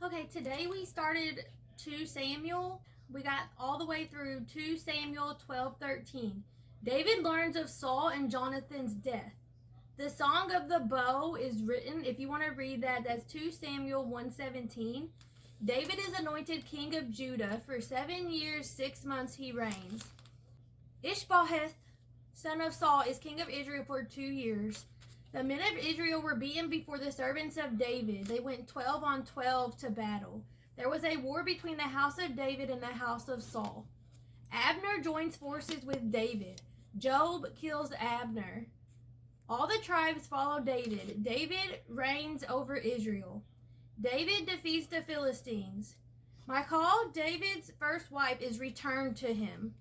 Okay, today we started 2 Samuel. We got all the way through 2 Samuel 12:13. David learns of Saul and Jonathan's death. The Song of the Bow is written. If you want to read that, that's 2 Samuel 1:17. David is anointed king of Judah. For 7 years, 6 months he reigns. Ishbosheth, son of Saul, is king of Israel for 2 years. The men of Israel were beaten before the servants of David. They went 12 on 12 to battle. There was a war between the house of David and the house of Saul. Abner joins forces with David. Joab kills Abner. All the tribes follow David. David reigns over Israel. David defeats the Philistines. Michal, David's first wife, is returned to him.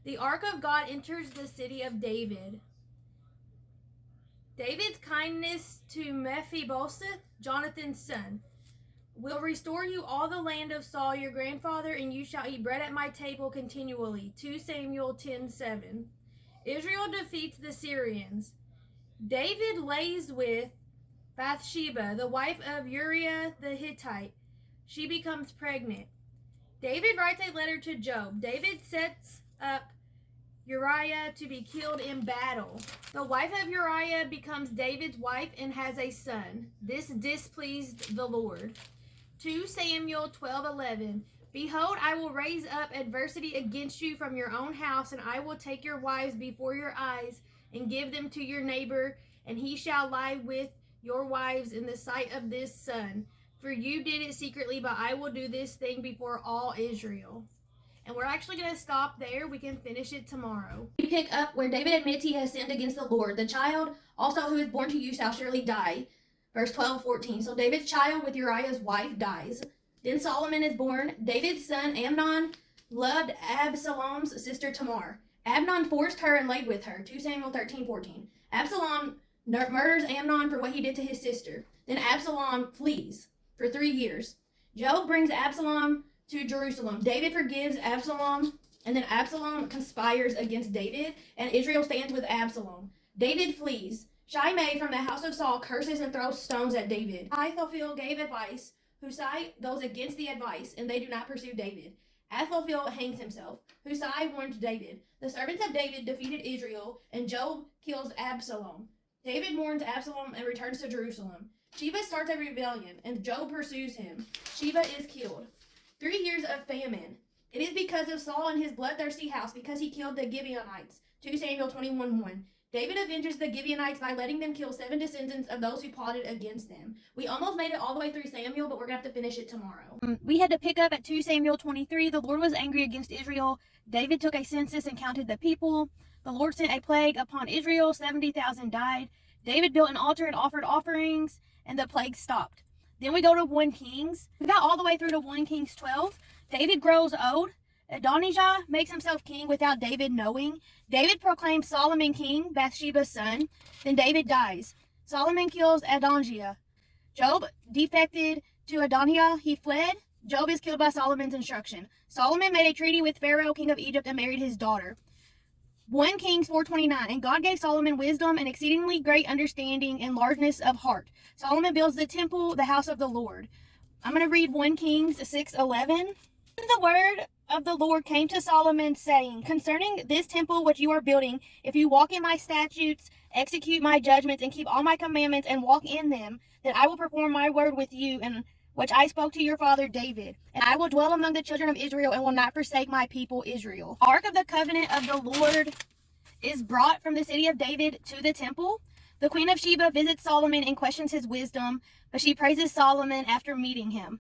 The ark of God enters the city of David. David's kindness to Mephibosheth, Jonathan's son, will restore you all the land of Saul your grandfather, and you shall eat bread at my table continually. 2 Samuel 10:7. Israel defeats the Syrians. David lays with Bathsheba, the wife of Uriah the Hittite. She becomes pregnant. David writes a letter to Joab. David sets up Uriah to be killed in battle. The wife of Uriah becomes David's wife and has a son. This displeased the Lord. 2 Samuel 12:11. Behold, I will raise up adversity against you from your own house, and I will take your wives before your eyes and give them to your neighbor, and he shall lie with your wives in the sight of this son. For you did it secretly, but I will do this thing before all Israel. And we're actually going to stop there. We can finish it tomorrow. We pick up where David admits he has sinned against the Lord. The child also who is born to you shall surely die. Verse 12:14. So David's child with Uriah's wife dies. Then Solomon is born. David's son Amnon loved Absalom's sister Tamar. Amnon forced her and laid with her. 2 Samuel 13:14. Absalom murders Amnon for what he did to his sister. Then Absalom flees for 3 years. Joab brings Absalom to Jerusalem. David forgives Absalom, and then Absalom conspires against David, and Israel stands with Absalom. David flees. Shimei from the house of Saul curses and throws stones at David. Ahithophel gave advice. Hushai goes against the advice, and they do not pursue David. Ahithophel hangs himself. Hushai warned David. The servants of David defeated Israel, and Joab kills Absalom. David mourns Absalom and returns to Jerusalem. Sheba starts a rebellion, and Joab pursues him. Sheba is killed. 3 years of famine. It is because of Saul and his bloodthirsty house, because he killed the Gibeonites. 2 Samuel 21:1. David avenges the Gibeonites by letting them kill 7 descendants of those who plotted against them. We almost made it all the way through Samuel, but we're going to have to finish it tomorrow. We had to pick up at 2 Samuel 23. The Lord was angry against Israel. David took a census and counted the people. The Lord sent a plague upon Israel. 70,000 died. David built an altar and offered offerings, and the plague stopped. Then we go to 1 Kings. We got all the way through to 1 Kings 12. David grows old. Adonijah makes himself king without David knowing. David proclaims Solomon king, Bathsheba's son. Then David dies. Solomon kills Adonijah. Joab defected to Adonijah. He fled. Joab is killed by Solomon's instruction. Solomon made a treaty with Pharaoh, king of Egypt, and married his daughter. 1 Kings 4:29. And God gave Solomon wisdom and exceedingly great understanding and largeness of heart. Solomon builds the temple, the house of the Lord. I'm going to read 1 Kings 6:11. The word of the Lord came to Solomon, saying, concerning this temple which you are building, if you walk in my statutes, execute my judgments, and keep all my commandments, and walk in them, then I will perform my word with you, and which I spoke to your father David. And I will dwell among the children of Israel, and will not forsake my people Israel. Ark of the covenant of the Lord is brought from the city of David to the temple. The queen of Sheba visits Solomon and questions his wisdom, but she praises Solomon after meeting him.